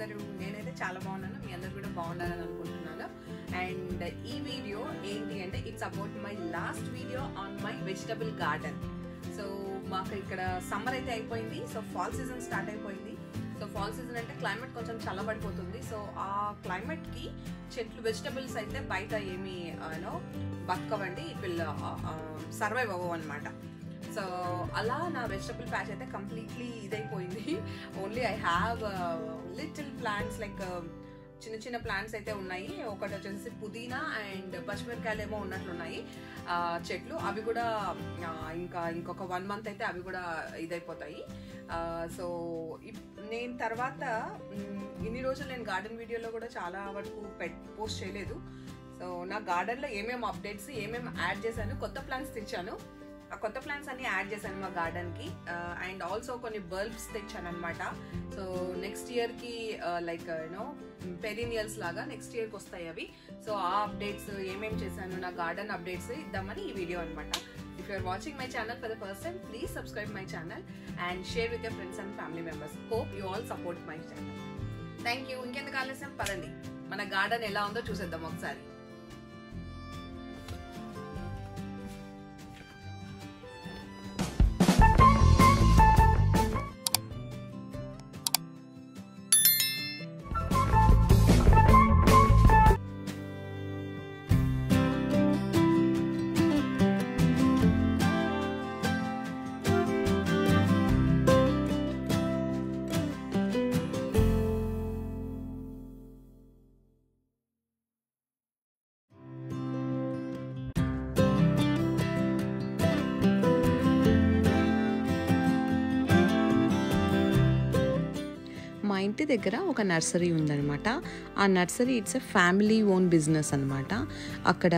అందరూ? నేనైతే చాలా బాగున్నాను, మీ అందరూ కూడా బాగున్నారని అనుకుంటున్నాను. అండ్ ఈ వీడియో ఏంటి అంటే it's about my last video on my vegetable garden. So మాకు ఇక్కడ సమ్మర్ అయితే అయిపోయింది, సో ఫాల్ సీజన్ స్టార్ట్ అయిపోయింది. సో ఫాల్ సీజన్ అంటే క్లైమేట్ కొంచెం చల్లబడిపోతుంది. సో ఆ క్లైమేట్కి చెట్లు వెజిటబుల్స్ అయితే బయట ఏమి బతకవండి, ఇట్ విల్ సర్వైవ్ అవ్వవు అనమాట. సో అలా నా వెజిటబుల్ ప్యాచ్ అయితే కంప్లీట్లీ ఇదైపోయింది. Only I have little plants, like చిన్న చిన్న ప్లాంట్స్ అయితే ఉన్నాయి. ఒకటి వచ్చేసి పుదీనా అండ్ పచ్చిమిరకాయలు ఏమో ఉన్నట్లున్నాయి చెట్లు. అవి కూడా ఇంకొక 1 month అయితే అవి కూడా ఇదైపోతాయి. సో నేను తర్వాత ఇన్ని రోజులు నేను గార్డెన్ వీడియోలో కూడా చాలా వరకు పోస్ట్ చేయలేదు. సో నా గార్డెన్లో ఏమేమి అప్డేట్స్, ఏమేమి యాడ్ చేశాను, కొత్త ప్లాంట్స్ తెచ్చాను, ఆ కొత్త ప్లాంట్స్ అన్ని యాడ్ చేశాను మా గార్డెన్కి. అండ్ ఆల్సో కొన్ని బల్బ్స్ తెచ్చాను అనమాట. సో నెక్స్ట్ ఇయర్కి లైక్ పెరీనియల్స్ లాగా నెక్స్ట్ ఇయర్కి వస్తాయి అవి. సో ఆ అప్డేట్స్ ఏమేమి చేశాను, నా గార్డెన్ అప్డేట్స్ ఇద్దామని ఈ వీడియో అనమాట. If you are watching my channel for the first time, please subscribe my channel and share with your friends and family members. Hope you all support my channel. Thank you. ఇంకెందుకు ఆలస్యం, పదండి మన garden ఎలా ఉందో చూసేద్దాం ఒకసారి. మా ఇంటి దగ్గర ఒక నర్సరీ ఉందన్నమాట. ఆ nursery it's a family own business అనమాట. అక్కడ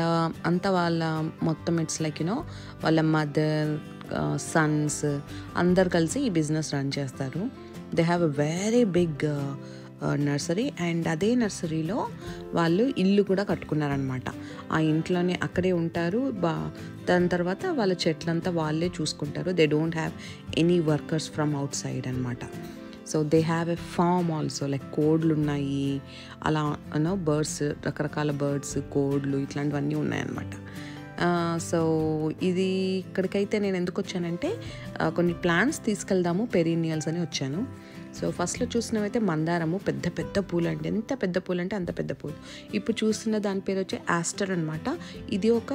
అంతా వాళ్ళ మొత్తం ఇట్స్ లైక్ వాళ్ళ మదర్, సన్స్ అందరు కలిసి ఈ బిజినెస్ రన్ చేస్తారు. They have a very big nursery. And అదే నర్సరీలో వాళ్ళు ఇల్లు కూడా కట్టుకున్నారనమాట. ఆ ఇంట్లోనే అక్కడే ఉంటారు. దాని తర్వాత వాళ్ళ చెట్లంతా వాళ్ళే చూసుకుంటారు. They don't have any workers from outside అనమాట. So they have a farm also, like కోడ్లు ఉన్నాయి, అలా బర్డ్స్, రకరకాల బర్డ్స్, కోడ్లు ఇట్లాంటివన్నీ ఉన్నాయన్నమాట. సో ఇది ఇక్కడికైతే నేను ఎందుకు వచ్చానంటే కొన్ని ప్లాంట్స్ తీసుకెళ్దాము పెరీనియల్స్ అని వచ్చాను. సో ఫస్ట్లో చూసినవైతే మందారము, పెద్ద పెద్ద పూలు అండి, ఎంత పెద్ద పూలు అంటే అంత పెద్ద పూలు. ఇప్పుడు చూస్తున్న దాని పేరు వచ్చి ఆస్టర్ అనమాట. ఇది ఒక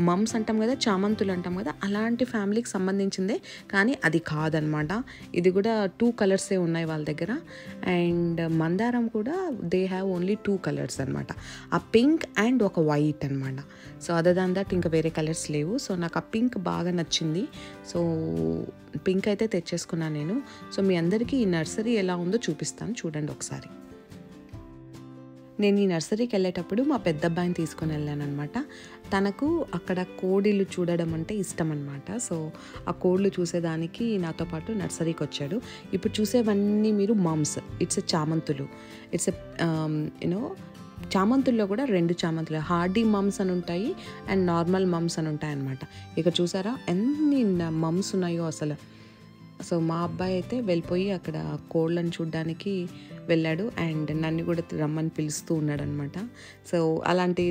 మమ్స్ అంటాం కదా, చామంతులు అంటాం కదా, అలాంటి ఫ్యామిలీకి సంబంధించిందే, కానీ అది కాదనమాట. ఇది కూడా 2 కలర్సే ఉన్నాయి వాళ్ళ దగ్గర. అండ్ మందారం కూడా దే హ్యావ్ ఓన్లీ 2 కలర్స్ అనమాట, ఆ పింక్ అండ్ ఒక వైట్ అనమాట. సో అదర్ దాన్ దట్ ఇంకా వేరే కలర్స్ లేవు. సో నాకు ఆ పింక్ బాగా నచ్చింది. సో పింక్ అయితే తెచ్చేసుకున్నాను నేను. సో మీ అందరికీ ఈ నర్సరీ ఎలా ఉందో చూపిస్తాను, చూడండి ఒకసారి. నేను ఈ నర్సరీకి వెళ్ళేటప్పుడు మా పెద్ద అబ్బాయిని తీసుకొని వెళ్ళాను అనమాట. తనకు అక్కడ కోడిలు చూడడం అంటే ఇష్టం అనమాట. సో ఆ కోళ్ళు చూసేదానికి నాతో పాటు నర్సరీకి వచ్చాడు. ఇప్పుడు చూసేవన్నీ మీరు మమ్స్, ఇట్స్ ఎ చామంతులు. ఇట్స్ ఎ చామంతుల్లో కూడా 2 చామంతులు, హార్డీ మమ్స్ అని ఉంటాయి అండ్ నార్మల్ మమ్స్ అని ఉంటాయి అనమాట. ఇక చూసారా ఎన్ని మమ్స్ ఉన్నాయో అసలు. సో మా అబ్బాయి అయితే వెళ్ళిపోయి అక్కడ కోళ్ళని చూడడానికి వెళ్ళాడు అండ్ నన్ను కూడా రమ్మని పిలుస్తూ ఉన్నాడు అనమాట. సో అలాంటి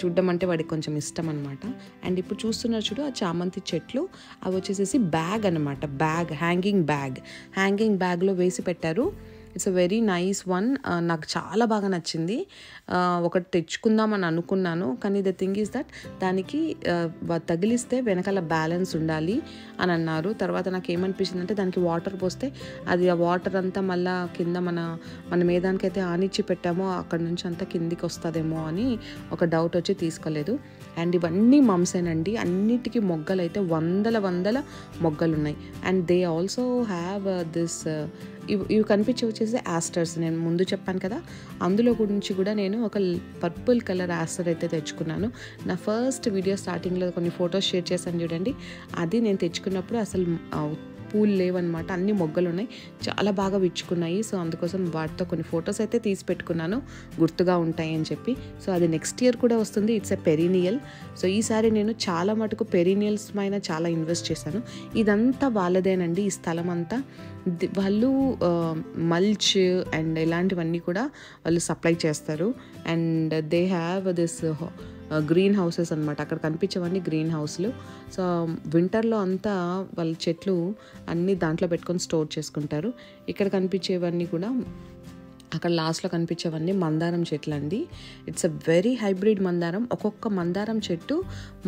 చూడడం అంటే వాడికి కొంచెం ఇష్టం అనమాట. అండ్ ఇప్పుడు చూస్తున్నారు చూడు ఆ చామంతి చెట్లు, అవి వచ్చేసేసి బ్యాగ్ అనమాట, హ్యాంగింగ్ బ్యాగ్లో వేసి పెట్టారు. It's a very nice one. నాకు చాలా బాగా నచ్చింది. ఒకటి తెచ్చుకుందామని అనుకున్నాను, కానీ ద థింగ్ ఈజ్ దట్ దానికి తగిలిస్తే వెనకాల బ్యాలెన్స్ ఉండాలి అని అన్నారు. తర్వాత నాకు ఏమనిపించింది అంటే దానికి వాటర్ పోస్తే అది ఆ వాటర్ అంతా మళ్ళీ కింద మన మేదానికైతే ఆనిచ్చి పెట్టామో అక్కడ నుంచి అంతా కిందికి వస్తుందేమో అని ఒక డౌట్ వచ్చి తీసుకోలేదు. అండ్ ఇవన్నీ మమ్సేనండి, అన్నిటికీ మొగ్గలు అయితే వందల మొగ్గలు ఉన్నాయి. And they also have this ఇవి కనిపించి వచ్చేసి ఆస్టర్స్. నేను ముందు చెప్పాను కదా, అందులో గురించి కూడా నేను ఒక పర్పుల్ కలర్ ఆస్టర్ అయితే తెచ్చుకున్నాను. నా ఫస్ట్ వీడియో స్టార్టింగ్లో కొన్ని ఫొటోస్ షేర్ చేశాను చూడండి, అది నేను తెచ్చుకున్నప్పుడు అసలు పూలు లేవన్నమాట, అన్ని మొగ్గలు ఉన్నాయి, చాలా బాగా విచ్చుకున్నాయి. సో అందుకోసం వాటితో కొన్ని ఫొటోస్ అయితే తీసి పెట్టుకున్నాను, గుర్తుగా ఉంటాయి అని చెప్పి. సో అది నెక్స్ట్ ఇయర్ కూడా వస్తుంది. It's a perennial. సో ఈసారి నేను చాలా మటుకు పెరీనియల్స్ పైన చాలా ఇన్వెస్ట్ చేశాను. ఇదంతా వాళ్ళదేనండి, ఈ స్థలం అంతా. వాళ్ళు మల్చ్ అండ్ ఇలాంటివన్నీ కూడా వాళ్ళు సప్లై చేస్తారు. And they have this green houses అనమాట. అక్కడ కనిపించేవన్నీ గ్రీన్ హౌస్లు. సో వింటర్లో అంతా వాళ్ళ చెట్లు అన్నీ దాంట్లో పెట్టుకొని స్టోర్ చేసుకుంటారు. ఇక్కడ కనిపించేవన్నీ కూడా, అక్కడ లాస్ట్లో కనిపించేవన్నీ మందారం చెట్లు అండి. ఇట్స్ అ వెరీ హైబ్రిడ్ మందారం. ఒక్కొక్క మందారం చెట్టు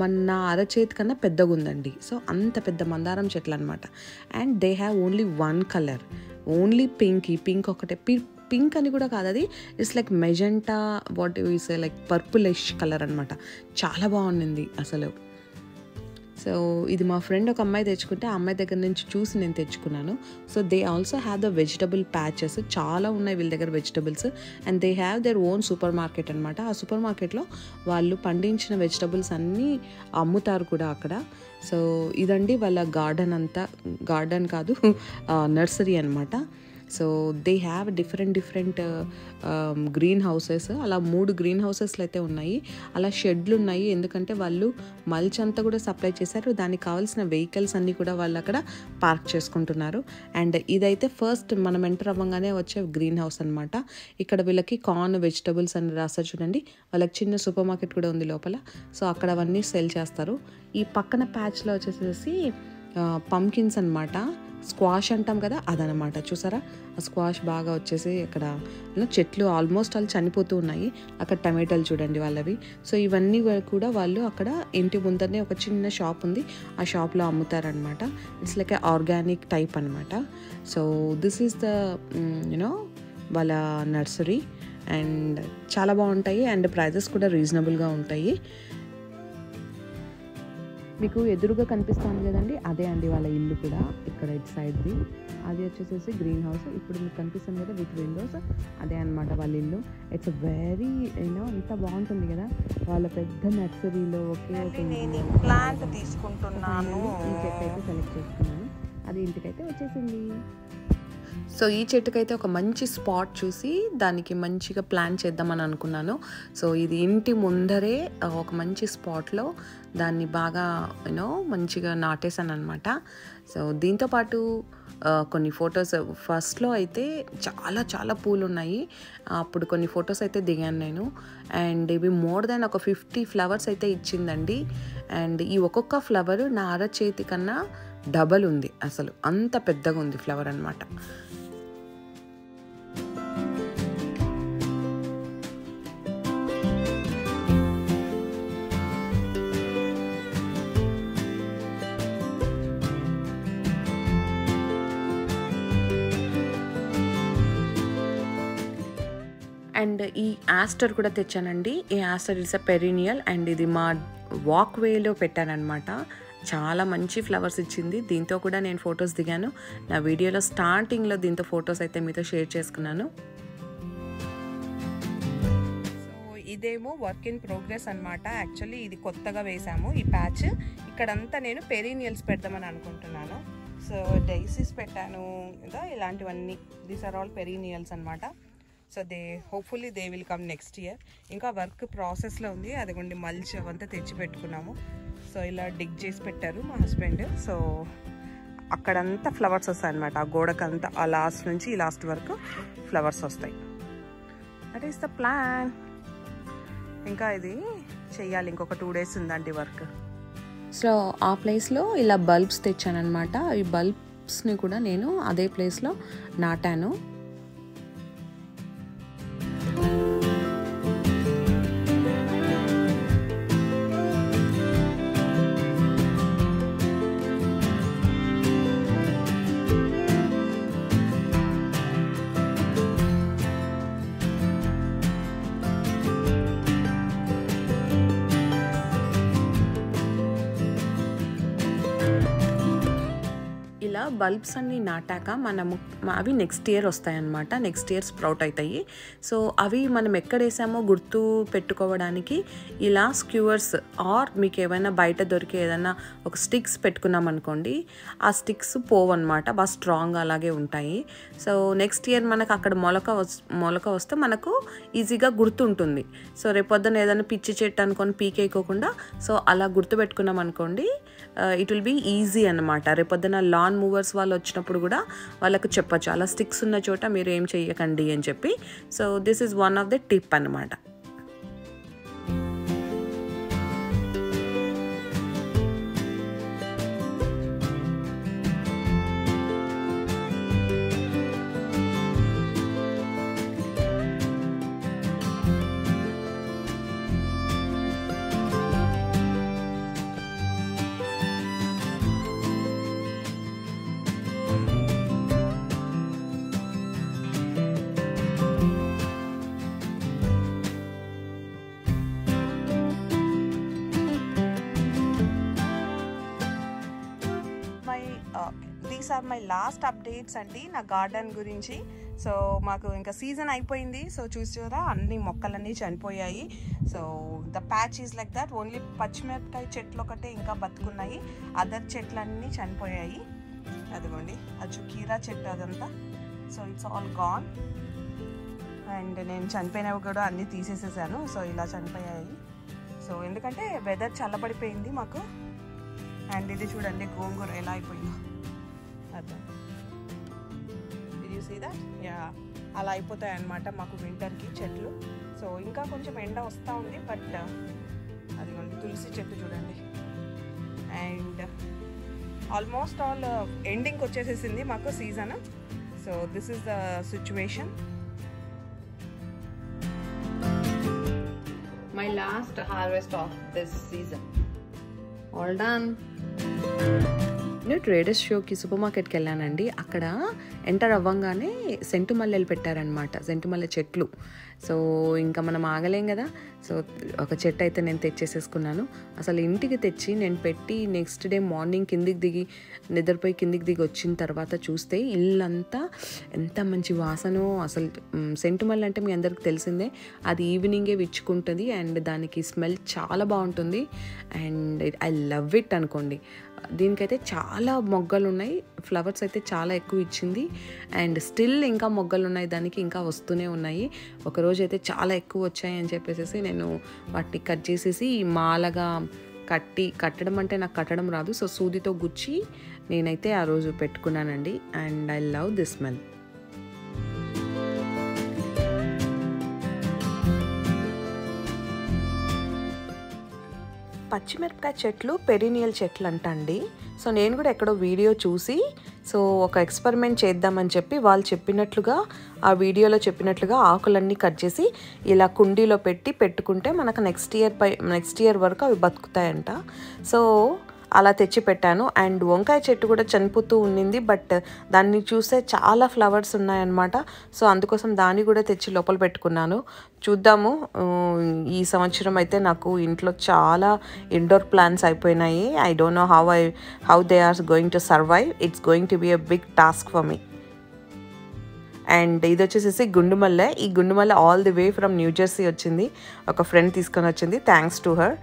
మన అరచేతి కన్నా పెద్దగా ఉందండి. సో అంత పెద్ద మందారం చెట్లు అనమాట. And they have only one colour, only pink. ఈ పింక్ ఒకటే, పింక్ అని కూడా కాదు, అది it's like magenta, what is like purplish colour అనమాట. చాలా బాగుంది అసలు. సో ఇది మా ఫ్రెండ్ ఒక అమ్మాయి తెచ్చుకుంటే ఆ అమ్మాయి దగ్గర నుంచి చూసి నేను తెచ్చుకున్నాను. So they also have the vegetable patches, చాలా ఉన్నాయి వీళ్ళ దగ్గర vegetables. And they have their own super market అనమాట. ఆ సూపర్ మార్కెట్లో వాళ్ళు పండించిన వెజిటబుల్స్ అన్నీ అమ్ముతారు కూడా అక్కడ. సో ఇదండి వాళ్ళ గార్డెన్ అంతా, గార్డెన్ కాదు నర్సరీ అనమాట. So they have different green houses. అలా 3 గ్రీన్ హౌసెస్లు అయితే ఉన్నాయి. అలా షెడ్లు ఉన్నాయి, ఎందుకంటే వాళ్ళు మల్చ్ అంతా కూడా సప్లై చేశారు. దానికి కావాల్సిన వెహికల్స్ అన్నీ కూడా వాళ్ళు అక్కడ పార్క్ చేసుకుంటున్నారు. అండ్ ఇదైతే ఫస్ట్ మనం ఎంటర్ అవ్వగానే వచ్చే గ్రీన్ హౌస్ అనమాట. ఇక్కడ వీళ్ళకి కార్న్, వెజిటబుల్స్ అని రాస్తారు చూడండి. వాళ్ళకి చిన్న సూపర్ మార్కెట్ కూడా ఉంది లోపల. సో అక్కడ అవన్నీ సెల్ చేస్తారు. ఈ పక్కన ప్యాచ్లో వచ్చేసేసి పంకిన్స్ అనమాట. స్క్వాష్ అంటాం కదా, అదనమాట. చూసారా, ఆ స్క్వాష్ బాగా వచ్చేసి అక్కడ చెట్లు ఆల్మోస్ట్ వాళ్ళు చనిపోతూ ఉన్నాయి. అక్కడ టమాటాలు చూడండి వాళ్ళవి. సో ఇవన్నీ కూడా వాళ్ళు అక్కడ ఇంటి ముందరనే ఒక చిన్న షాప్ ఉంది, ఆ షాప్లో అమ్ముతారనమాట. It's like a organic type అనమాట. సో దిస్ ఈస్ ద వాళ్ళ నర్సరీ. అండ్ చాలా బాగుంటాయి అండ్ ప్రైజెస్ కూడా రీజనబుల్గా ఉంటాయి. మీకు ఎదురుగా కనిపిస్తుంది కదండి, అదే అండి వాళ్ళ ఇల్లు కూడా. ఇక్కడ ఇటు సైడ్ది అది వచ్చేసేసి గ్రీన్ హౌస్. ఇప్పుడు మీకు కనిపిస్తుంది కదా విత్ విండోస్, అదే అనమాట వాళ్ళ ఇల్లు. ఇట్స్ వెరీ ఎంత బాగుంటుంది కదా. వాళ్ళ పెద్ద నర్సరీలో ఒకే ప్లాంట్ తీసుకుంటున్నాను. ఈ చెట్టు అయితే సెలెక్ట్ చేసుకున్నాను, అది ఇంటికైతే వచ్చేసింది. సో ఈ చెట్టుకైతే ఒక మంచి స్పాట్ చూసి దానికి మంచిగా ప్లాన్ చేద్దామని అనుకున్నాను. సో ఇది ఇంటి ముందరే ఒక మంచి స్పాట్లో దాన్ని బాగా మంచిగా నాటేసాను అనమాట. సో దీంతోపాటు కొన్ని ఫొటోస్, ఫస్ట్లో అయితే చాలా పూలు ఉన్నాయి, అప్పుడు కొన్ని ఫొటోస్ అయితే దిగాను నేను. అండ్ ఇవి మోర్ దాన్ ఒక 50 ఫ్లవర్స్ అయితే ఇచ్చిందండి. అండ్ ఈ ఒక్కొక్క ఫ్లవర్ నా అరచేతి కన్నా డబల్ ఉంది, అసలు అంత పెద్దగా ఉంది ఫ్లవర్ అనమాట. అండ్ ఈ ఆస్టర్ కూడా తెచ్చానండి. ఈ Aster it's a perennial and ఇది మా వాక్ వేలో పెట్టానమాట. చాలా మంచి ఫ్లవర్స్ ఇచ్చింది. దీంతో కూడా నేను ఫొటోస్ దిగాను. నా వీడియోలో స్టార్టింగ్లో దీంతో ఫొటోస్ అయితే మీతో షేర్ చేసుకున్నాను. సో ఇదేమో వర్క్ ఇన్ ప్రోగ్రెస్ అనమాట. యాక్చువల్లీ ఇది కొత్తగా వేసాము ఈ ప్యాచ్. ఇక్కడంతా నేను పెరీనియల్స్ పెడదామని అనుకుంటున్నాను. సో డైసిస్ పెట్టాను కదా, ఇలాంటివన్నీ. దీస్ ఆర్ ఆల్ పెరీనియల్స్ అనమాట. So hopefully they will come next year. ఇంకా వర్క్ ప్రాసెస్లో ఉంది. అదిగోండి మల్చ్ అవంతా తెచ్చి పెట్టుకున్నాము. సో ఇలా డిగ్ చేసి పెట్టారు మా హస్బెండ్. సో అక్కడంతా ఫ్లవర్స్ వస్తాయి అనమాట. ఆ గోడకంతా ఆ లాస్ట్ నుంచి ఈ లాస్ట్ వరకు ఫ్లవర్స్ వస్తాయి. That is the plan. ఇంకా ఇది చెయ్యాలి, ఇంకొక 2 days ఉందండి వర్క్. సో ఆ ప్లేస్లో ఇలా బల్బ్స్ తెచ్చానమాట. ఈ బల్బ్స్ని కూడా నేను అదే ప్లేస్లో నాటాను. బల్బ్స్ అన్నీ నాటాక అవి నెక్స్ట్ ఇయర్ వస్తాయన్నమాట. నెక్స్ట్ ఇయర్ స్ప్రౌట్ అవుతాయి. సో అవి మనం ఎక్కడ వేసామో గుర్తు పెట్టుకోవడానికి ఇలా స్క్యూవర్స్ ఆర్ మీకు ఏమైనా బయట దొరికే ఏదైనా ఒక స్టిక్స్ పెట్టుకున్నాం అనుకోండి, ఆ స్టిక్స్ పోవన్నమాట, బాగా స్ట్రాంగ్ అలాగే ఉంటాయి. సో నెక్స్ట్ ఇయర్ మనకు అక్కడ మొలక వస్తే మనకు ఈజీగా గుర్తుంటుంది. సో రేపొద్దున ఏదైనా పిచ్చి చెట్టు అనుకొని పీకేయకోకుండా సో అలా గుర్తుపెట్టుకున్నాం అనుకోండి, ఇట్ విల్ బీ ఈజీ అనమాట. రేపొద్దున లాన్ మూవర్స్ వాళ్ళు వచ్చినప్పుడు కూడా వాళ్ళకు చెప్పచ్చు, అలా స్టిక్స్ ఉన్న చోట మీరు ఏం చెయ్యకండి అని చెప్పి. So this is one of the tip అనమాట. These are my last updates అండి నా గార్డెన్ గురించి. సో మాకు ఇంకా సీజన్ అయిపోయింది. సో చూసారా అన్ని మొక్కలన్నీ చనిపోయాయి. So the patch is like that. Only పచ్చిమిరపకాయ చెట్లు ఒకటే ఇంకా బతుకున్నాయి, అదర్ చెట్లన్నీ చనిపోయాయి. అదిగోండి అది కీరా చెట్టు అదంతా. So it's all gone. And నేను చనిపోయినవి కూడా అన్నీ తీసేసేసాను. సో ఇలా చనిపోయాయి. సో ఎందుకంటే వెదర్ చల్లబడిపోయింది మాకు. అండ్ ఇది చూడండి గోంగూర ఎలా అయిపోయిందో. అదే యూ సీ దట్? యా, అలా అయిపోతాయి అన్నమాట మాకు వింటర్కి చెట్లు. సో ఇంకా కొంచెం ఎండ వస్తూ ఉంది, బట్ అదిగోండి తులసి చెట్టు చూడండి. అండ్ ఆల్మోస్ట్ ఆల్ ఎండింగ్కి వచ్చేసేసింది మాకు season. So this is the situation. My last harvest of this season. All done. నేను ట్రేడర్స్ షోకి సూపర్ మార్కెట్కి వెళ్ళానండి. అక్కడ ఎంటర్ అవ్వంగానే సెంటు మల్లెలు పెట్టారనమాట, సెంటు మల్లె చెట్లు. సో ఇంకా మనం ఆగలేం కదా. సో ఒక చెట్టు అయితే నేను తెచ్చేసేసుకున్నాను. అసలు ఇంటికి తెచ్చి నేను పెట్టి నెక్స్ట్ డే మార్నింగ్ నిద్రపోయి కిందికి దిగి వచ్చిన తర్వాత చూస్తే ఇల్లంతా ఎంత మంచి వాసనో. అసలు సెంటు మల్లె అంటే మీ అందరికి తెలిసిందే, అది ఈవినింగే విచ్చుకుంటుంది అండ్ దానికి స్మెల్ చాలా బాగుంటుంది. అండ్ ఐ లవ్ ఇట్ అనుకోండి. దీనికైతే చాలా మొగ్గలు ఉన్నాయి, ఫ్లవర్స్ అయితే చాలా ఎక్కువ ఇచ్చింది. అండ్ స్టిల్ ఇంకా మొగ్గలు ఉన్నాయి, దానికి ఇంకా వస్తూనే ఉన్నాయి. ఒకరోజు అయితే చాలా ఎక్కువ వచ్చాయి అని చెప్పేసి నేను వాటిని కట్ చేసేసి మాలగా కట్టడం అంటే నాకు కట్టడం రాదు. సో సూదితో గుచ్చి నేనైతే ఆ రోజు పెట్టుకున్నానండి. And I love this smell. పచ్చిమిరపకాయ చెట్లు పెరినియల్ చెట్లు అంటండి. సో నేను కూడా ఎక్కడో వీడియో చూసి సో ఒక ఎక్స్పెరిమెంట్ చేద్దామని చెప్పి వాళ్ళు చెప్పినట్లుగా, ఆ వీడియోలో చెప్పినట్లుగా ఆకులన్నీ కట్ చేసి ఇలా కుండీలో పెట్టుకుంటే మనకు నెక్స్ట్ ఇయర్ వరకు అవి బతుకుతాయంట. సో అలా తెచ్చి పెట్టాను. అండ్ వంకాయ చెట్టు కూడా చనిపోతూ ఉండింది, బట్ దాన్ని చూస్తే చాలా ఫ్లవర్స్ ఉన్నాయన్నమాట. సో అందుకోసం దాన్ని కూడా తెచ్చి లోపల పెట్టుకున్నాను. చూద్దాము. ఈ సంవత్సరం అయితే నాకు ఇంట్లో చాలా ఇండోర్ ప్లాంట్స్ అయిపోయినాయి. I don't know how they are going to survive. It's going to be a big task for me. And ఇది వచ్చేసేసి గుండుమల్లె. ఈ గుండుమల్లె all the way from New Jersey వచ్చింది, ఒక ఫ్రెండ్ తీసుకొని వచ్చింది, thanks to her.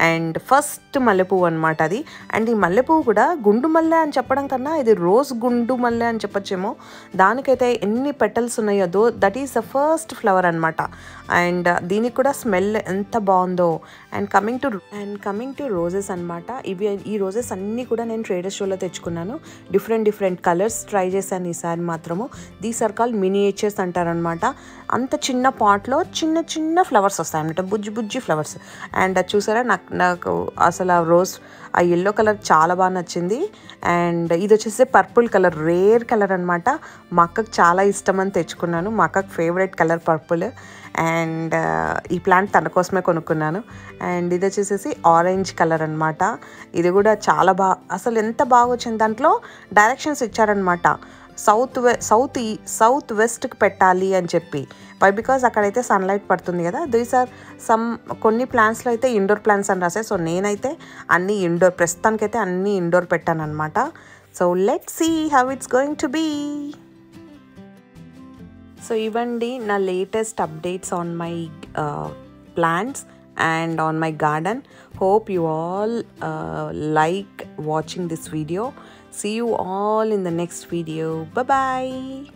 And first మల్లెపువ్వు అనమాట అది. అండ్ ఈ మల్లెపువ్వు కూడా గుండు మల్లె అని చెప్పడం కన్నా ఇది రోజ్ గుండు మల్లె అని చెప్పొచ్చేమో. దానికైతే ఎన్ని పెటల్స్ ఉన్నాయో that is the first flower అనమాట. అండ్ దీనికి కూడా స్మెల్ ఎంత బాగుందో. అండ్ కమింగ్ టు రోజెస్ అనమాట. ఈ రోజెస్ అన్నీ కూడా నేను ట్రేడర్స్ షోలో తెచ్చుకున్నాను. డిఫరెంట్ కలర్స్ ట్రై చేశాను ఈసారి మాత్రము. దీస్ ఆర్ కాల్డ్ మినియేచర్స్ అంటారనమాట. అంత చిన్న పాట్లో చిన్న ఫ్లవర్స్ వస్తాయన్నమాట, బుజ్జి ఫ్లవర్స్. అండ్ అది చూసారా, నాకు అసలు ఆ ఎల్లో కలర్ చాలా బాగా నచ్చింది. అండ్ ఇది వచ్చేసి పర్పుల్ కలర్, రేర్ కలర్ అనమాట. మా అక్కకు చాలా ఇష్టం అని తెచ్చుకున్నాను. మా అక్కకు ఫేవరెట్ కలర్ పర్పుల్. అండ్ ఈ ప్లాంట్ తన కోసమే కొనుక్కున్నాను. అండ్ ఇది వచ్చేసేసి ఆరెంజ్ కలర్ అనమాట. ఇది కూడా చాలా అసలు ఎంత బాగా వచ్చింది. దాంట్లో డైరెక్షన్స్ ఇచ్చారనమాట, సౌత్ వెస్ట్కి పెట్టాలి అని చెప్పి. బికాజ్ అక్కడైతే సన్లైట్ పడుతుంది కదా. దీస్ ఆర్ కొన్ని ప్లాంట్స్లో అయితే ఇండోర్ ప్లాంట్స్ అని రాసాయి. సో నేనైతే ప్రస్తుతానికైతే అన్నీ ఇండోర్ పెట్టాను అనమాట. So let's see how it's going to be. So ఇవండి నా latest updates on my plants and on my garden. Hope you all like watching this video. See you all in the next video. Bye bye.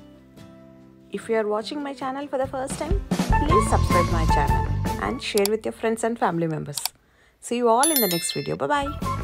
If you are watching my channel for the first time, please subscribe my channel and share with your friends and family members. See you all in the next video. Bye bye.